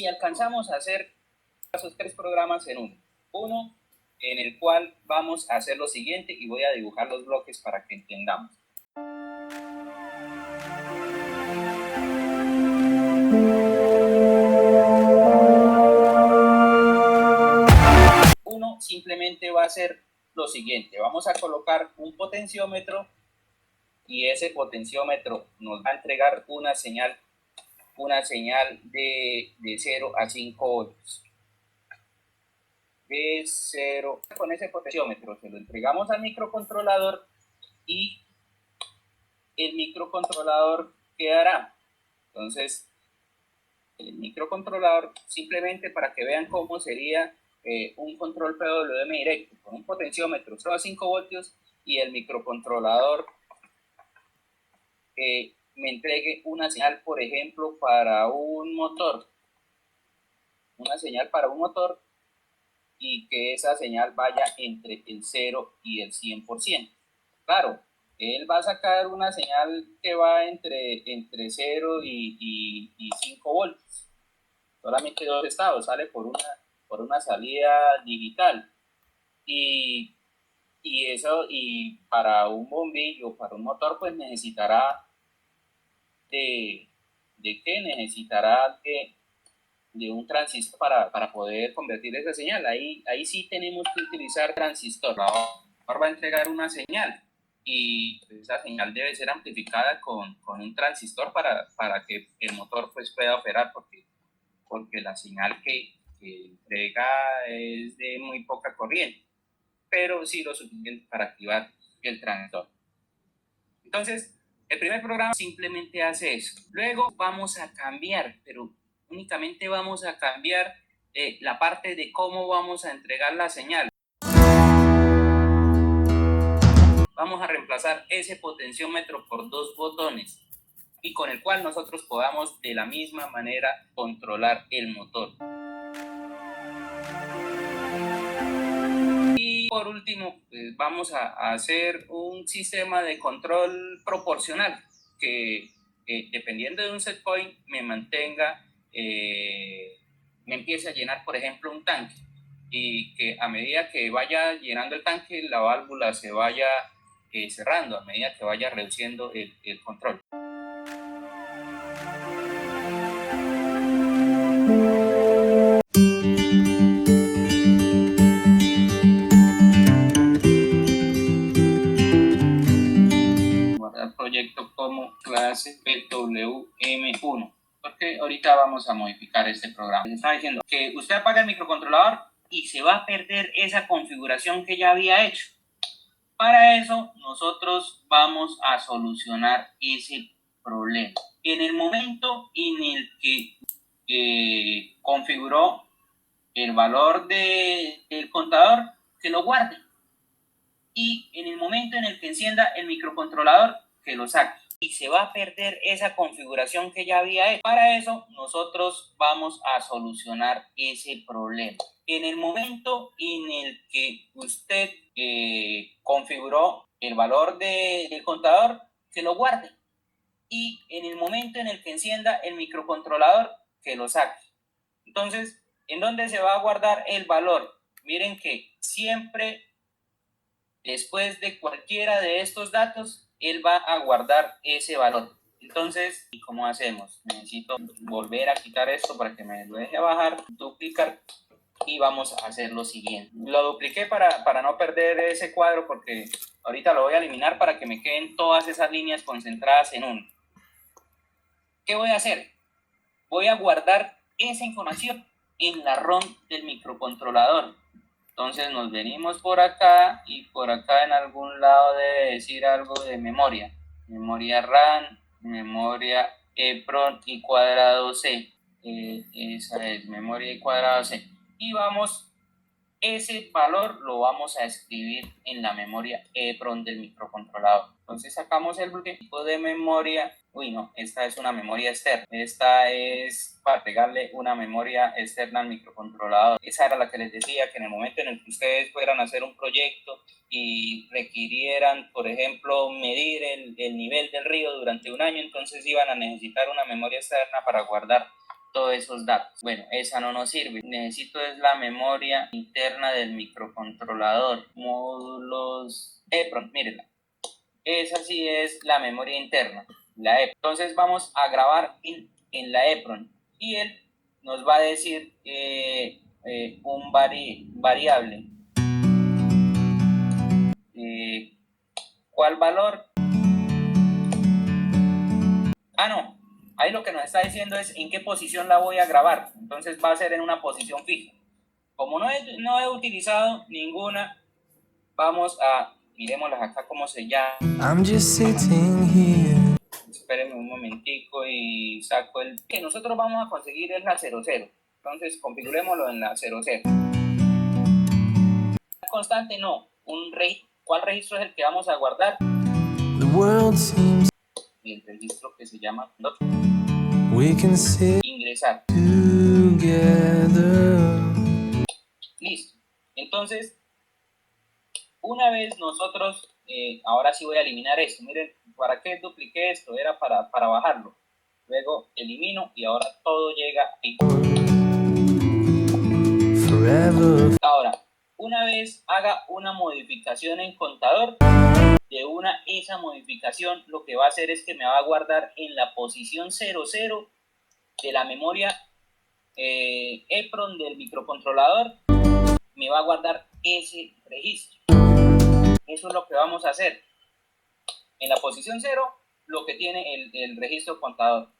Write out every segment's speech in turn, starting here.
si alcanzamos a hacer esos 3 programas en uno en el cual vamos a hacer lo siguiente y voy a dibujar los bloques para que entendamos. Uno simplemente va a ser lo siguiente, vamos a colocar un potenciómetro y ese potenciómetro nos va a entregar una señal de 0 a 5 voltios. De 0, con ese potenciómetro se lo entregamos al microcontrolador y el microcontrolador quedará. Entonces, el microcontrolador, simplemente para que vean cómo sería un control PWM directo, con un potenciómetro 0 a 5 voltios y el microcontrolador me entregue una señal, por ejemplo, para un motor. Una señal para un motor y que esa señal vaya entre el 0 y el 100%. Claro, él va a sacar una señal que va entre 0 y 5 voltios. Solamente 2 estados, sale por una salida digital. Y para un bombillo, para un motor, pues necesitará de qué necesitará de un transistor para poder convertir esa señal. Ahí sí tenemos que utilizar transistor. Ahora va a entregar una señal y esa señal debe ser amplificada con un transistor para que el motor pues pueda operar, porque la señal que entrega es de muy poca corriente, pero sí lo suficiente para activar el transistor. Entonces, el primer programa simplemente hace eso. Luego vamos a cambiar, pero únicamente vamos a cambiar la parte de cómo vamos a entregar la señal. Vamos a reemplazar ese potenciómetro por 2 botones y con el cual nosotros podamos de la misma manera controlar el motor. Y por último, pues vamos a hacer un sistema de control proporcional que dependiendo de un set point me mantenga, me empiece a llenar, por ejemplo, un tanque, y que a medida que vaya llenando el tanque, la válvula se vaya cerrando, a medida que vaya reduciendo el control. Guardar proyecto como clase PWM1, porque ahorita vamos a modificar este programa. Les estaba diciendo que usted apaga el microcontrolador y se va a perder esa configuración que ya había hecho. Para eso nosotros vamos a solucionar ese problema. En el momento en el que configuró el valor del contador, que lo guarde. Y en el momento en el que encienda el microcontrolador, que lo saque. Y se va a perder esa configuración que ya había hecho. Para eso nosotros vamos a solucionar ese problema. En el momento en el que usted configuró el valor del contador, que lo guarde. Y en el momento en el que encienda el microcontrolador, que lo saque. Entonces, ¿en dónde se va a guardar el valor? Miren que siempre después de cualquiera de estos datos, él va a guardar ese valor. Entonces, ¿y cómo hacemos? Necesito volver a quitar esto para que me lo deje bajar, duplicar, y vamos a hacer lo siguiente. Lo dupliqué para no perder ese cuadro, porque ahorita lo voy a eliminar para que me queden todas esas líneas concentradas en uno. ¿Qué voy a hacer? Voy a guardar esa información en la ROM del microcontrolador. Entonces nos venimos por acá y por acá en algún lado debe decir algo de memoria. Memoria RAM, memoria EPROM y cuadrado C. Esa es memoria y cuadrado C. Y ese valor lo vamos a escribir en la memoria EPROM del microcontrolador. Entonces sacamos el tipo de memoria. Uy, no, esta es una memoria externa. Esta es para pegarle una memoria externa al microcontrolador. Esa era la que les decía, que en el momento en el que ustedes fueran a hacer un proyecto y requirieran, por ejemplo, medir el nivel del río durante un año, entonces iban a necesitar una memoria externa para guardar todos esos datos. Bueno, esa no nos sirve. Necesito es la memoria interna del microcontrolador. Módulos EPROM, mírenla. Esa sí es la memoria interna, la EPROM. Entonces vamos a grabar en la EPROM y él nos va a decir un variable. ¿Cuál valor? No. Ahí lo que nos está diciendo es en qué posición la voy a grabar. Entonces va a ser en una posición fija. Como no he utilizado ninguna, vamos a... Miremoslas acá cómo se llama. I'm just sitting here. Espérenme un momentico y saco el... Que nosotros vamos a conseguir es la 00. Entonces configurémoslo en la 00. Constante no. ¿Cuál registro es el que vamos a guardar? The world seems... El registro que se llama... We can ingresar. Together. Listo. Entonces, una vez nosotros, ahora sí voy a eliminar esto. Miren, ¿para qué dupliqué esto? Era para bajarlo. Luego elimino y ahora todo llega ahí. Forever. Ahora, una vez haga una modificación en contador, esa modificación lo que va a hacer es que me va a guardar en la posición 00 de la memoria EPROM del microcontrolador, me va a guardar ese registro. Eso es lo que vamos a hacer. En la posición 0, lo que tiene el registro contador.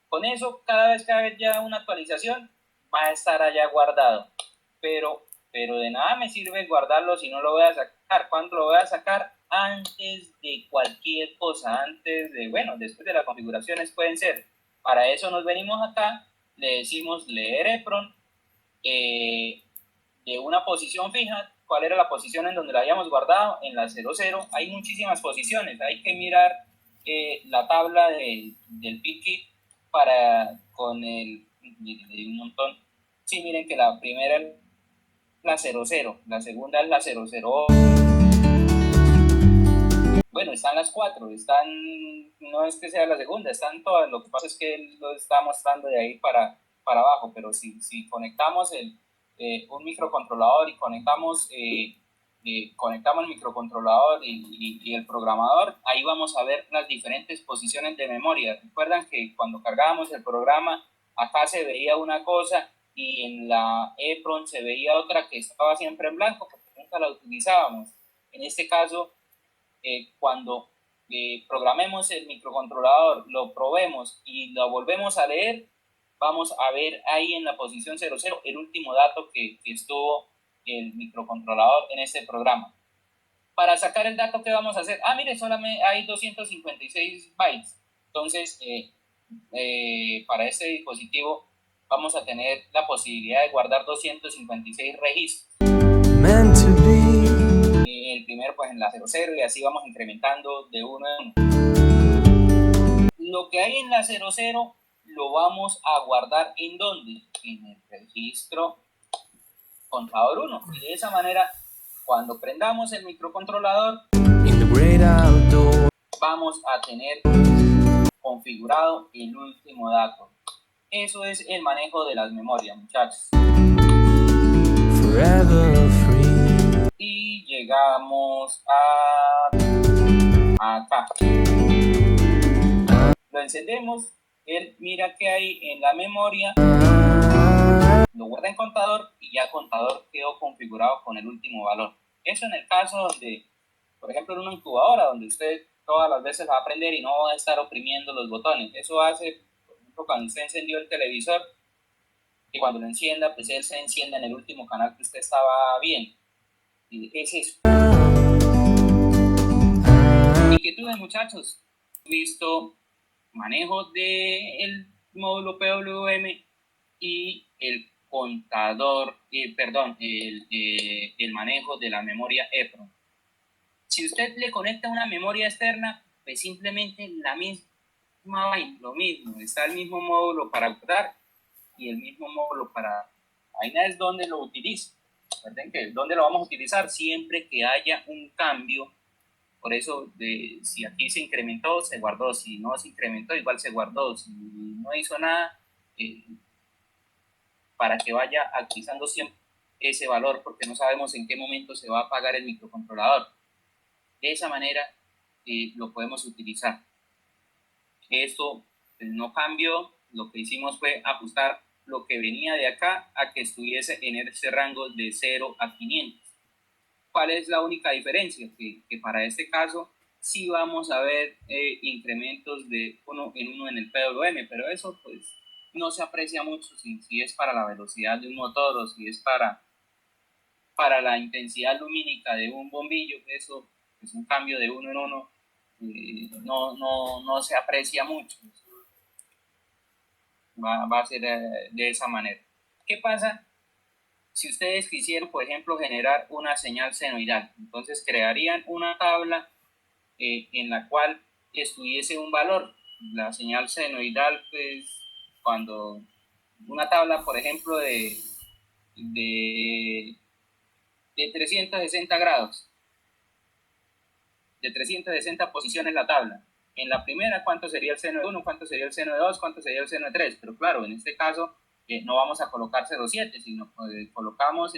Con eso, cada vez que haya una actualización, va a estar allá guardado. Pero de nada me sirve guardarlo si no lo voy a sacar. ¿Cuándo lo voy a sacar? Antes de cualquier cosa, después de las configuraciones pueden ser. Para eso nos venimos acá, le decimos leer EPROM de una posición fija. ¿Cuál era la posición en donde la habíamos guardado? En la 00. Hay muchísimas posiciones, hay que mirar la tabla del PIT con un montón. Sí, miren que la primera es la 00, la segunda es la 00. Bueno, están las 4, no es que sea la segunda, están todas. Lo que pasa es que él lo está mostrando de ahí para abajo, pero si conectamos un microcontrolador y conectamos el microcontrolador y el programador, ahí vamos a ver las diferentes posiciones de memoria. Recuerdan que cuando cargábamos el programa, acá se veía una cosa y en la EPROM se veía otra que estaba siempre en blanco porque nunca la utilizábamos. En este caso, cuando programemos el microcontrolador, lo probemos y lo volvemos a leer, vamos a ver ahí en la posición 00 el último dato que estuvo el microcontrolador en este programa. Para sacar el dato, ¿qué vamos a hacer? Mire, solamente hay 256 bytes. Entonces, para este dispositivo vamos a tener la posibilidad de guardar 256 registros. El primero pues en la 00 y así vamos incrementando de uno en uno. Lo que hay en la 00 lo vamos a guardar ¿en dónde? En el registro contador 1. Y de esa manera, cuando prendamos el microcontrolador, vamos a tener configurado el último dato. Eso es el manejo de las memorias, muchachos. Forever free. Y llegamos acá. Lo encendemos. Él mira que hay en la memoria. Lo guarda en contador y ya el contador quedó configurado con el último valor. Eso en el caso donde, por ejemplo, en una incubadora donde usted todas las veces va a aprender y no va a estar oprimiendo los botones. Eso hace, por ejemplo, cuando usted encendió el televisor, que cuando lo encienda, pues él se encienda en el último canal que usted estaba viendo. ¿Y qué es eso? ¿Y qué tuve, muchachos? He visto manejo del módulo PWM y el contador, el manejo de la memoria EPROM. Si usted le conecta una memoria externa, pues simplemente lo mismo, está el mismo módulo para guardar y el mismo módulo para... Ahí es donde lo utiliza. Recuerden que donde lo vamos a utilizar siempre que haya un cambio. Por eso, si aquí se incrementó, se guardó. Si no se incrementó, igual se guardó. Si no hizo nada, para que vaya actualizando siempre ese valor, porque no sabemos en qué momento se va a apagar el microcontrolador. De esa manera lo podemos utilizar. Esto pues, no cambió, lo que hicimos fue ajustar lo que venía de acá a que estuviese en ese rango de 0 a 500. ¿Cuál es la única diferencia? Que para este caso sí vamos a ver incrementos de uno en el PWM, pero eso pues no se aprecia mucho si es para la velocidad de un motor o si es para la intensidad lumínica de un bombillo. Eso es un cambio de uno en uno, no se aprecia mucho. Va a ser de esa manera. ¿Qué pasa si ustedes quisieran, por ejemplo, generar una señal senoidal? Entonces crearían una tabla en la cual estuviese un valor. La señal senoidal, pues, cuando una tabla, por ejemplo, de 360 grados, de 360 posiciones la tabla. En la primera, ¿cuánto sería el seno de 1? ¿Cuánto sería el seno de 2? ¿Cuánto sería el seno de 3? Pero claro, en este caso no vamos a colocar 0,7, sino colocamos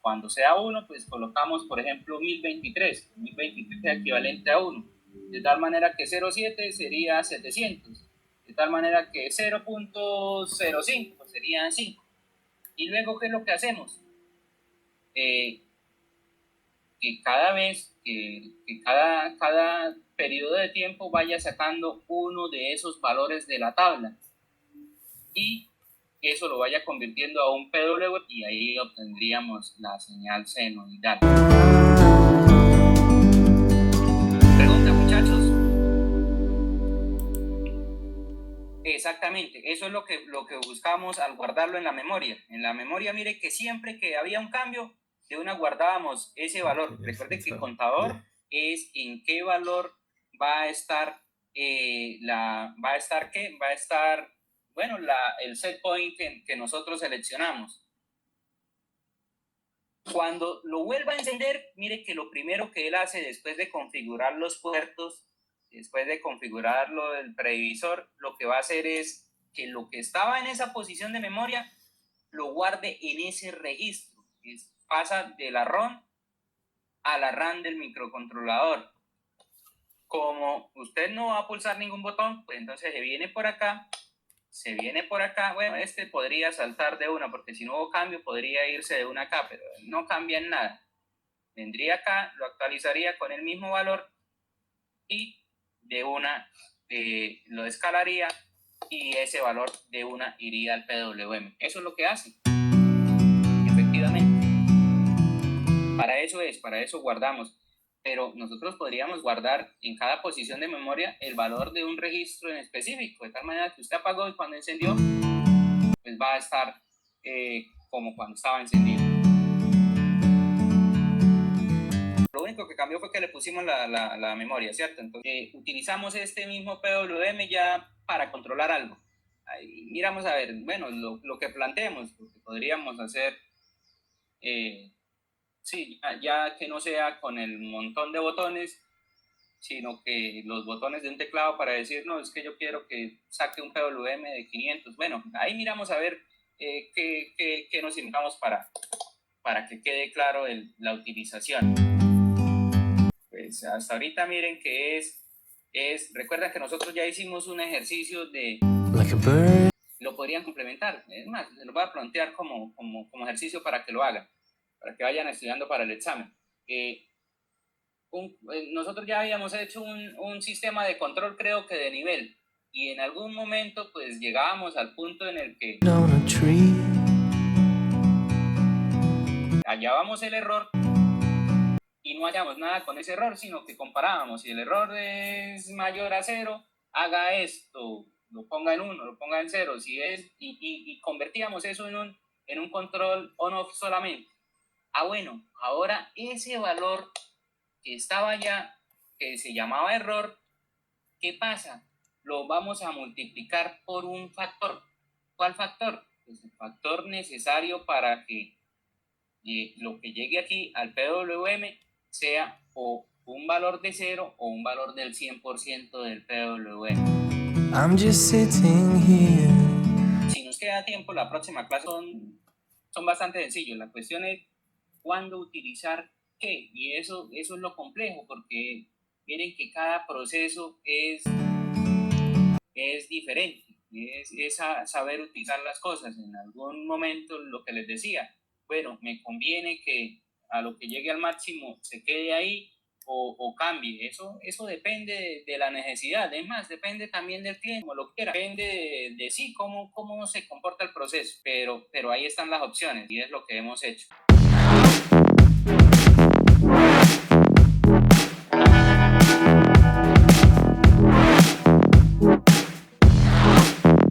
cuando sea 1, pues colocamos, por ejemplo, 1023. 1023 es equivalente a 1. De tal manera que 0,7 sería 700. De tal manera que 0.05 pues serían 5. Y luego, ¿qué es lo que hacemos? Que cada vez, que cada periodo de tiempo vaya sacando uno de esos valores de la tabla y eso lo vaya convirtiendo a un PW y ahí obtendríamos la señal senoidal. Pregunta, muchachos. Exactamente, eso es lo que buscamos al guardarlo en la memoria. En la memoria, mire que siempre que había un cambio, de una guardábamos ese valor. Recuerde que el contador es en qué valor va a estar bueno, el set point que nosotros seleccionamos. Cuando lo vuelva a encender, mire que lo primero que él hace después de configurar los puertos, después de configurarlo del previsor, lo que va a hacer es que lo que estaba en esa posición de memoria lo guarde en ese registro. Pasa de la ROM a la RAM del microcontrolador. Como usted no va a pulsar ningún botón, pues entonces se viene por acá. Bueno, este podría saltar de una, porque si no hubo cambio podría irse de una acá, pero no cambia en nada. Vendría acá, lo actualizaría con el mismo valor y de una lo escalaría y ese valor de una iría al PWM. Eso es lo que hace. Efectivamente. Para eso guardamos. Pero nosotros podríamos guardar en cada posición de memoria el valor de un registro en específico, de tal manera que usted apagó y cuando encendió, pues va a estar como cuando estaba encendido. Lo único que cambió fue que le pusimos la memoria, ¿cierto? Entonces utilizamos este mismo PWM ya para controlar algo. Ahí miramos a ver, bueno, lo que planteemos, porque podríamos hacer, sí, ya que no sea con el montón de botones, sino que los botones de un teclado para decir, no, es que yo quiero que saque un PWM de 500. Bueno, ahí miramos a ver qué nos inventamos para que quede claro la utilización. Pues hasta ahorita miren que recuerden que nosotros ya hicimos un ejercicio de... Lo podrían complementar. Es más, se lo voy a plantear como ejercicio para que lo hagan, para que vayan estudiando para el examen. Nosotros ya habíamos hecho un sistema de control, creo que de nivel, y en algún momento pues llegábamos al punto en el que hallábamos el error y no hallamos nada con ese error, sino que comparábamos. Si el error es mayor a 0, haga esto, lo ponga en 1, lo ponga en 0, y convertíamos eso en un control on-off solamente. Bueno, ahora ese valor que estaba allá, que se llamaba error, ¿qué pasa? Lo vamos a multiplicar por un factor. ¿Cuál factor? Pues el factor necesario para que lo que llegue aquí al PWM sea o un valor de 0 o un valor del 100% del PWM. I'm just sitting here. Si nos queda tiempo, la próxima clase son bastante sencillos. La cuestión es cuándo utilizar qué, y eso es lo complejo, porque miren que cada proceso es diferente, es saber utilizar las cosas. En algún momento, lo que les decía, bueno, me conviene que a lo que llegue al máximo se quede ahí o cambie. Eso depende de la necesidad. Es más, depende también del cliente, como lo quiera. Depende de sí, cómo se comporta el proceso. Pero ahí están las opciones y es lo que hemos hecho.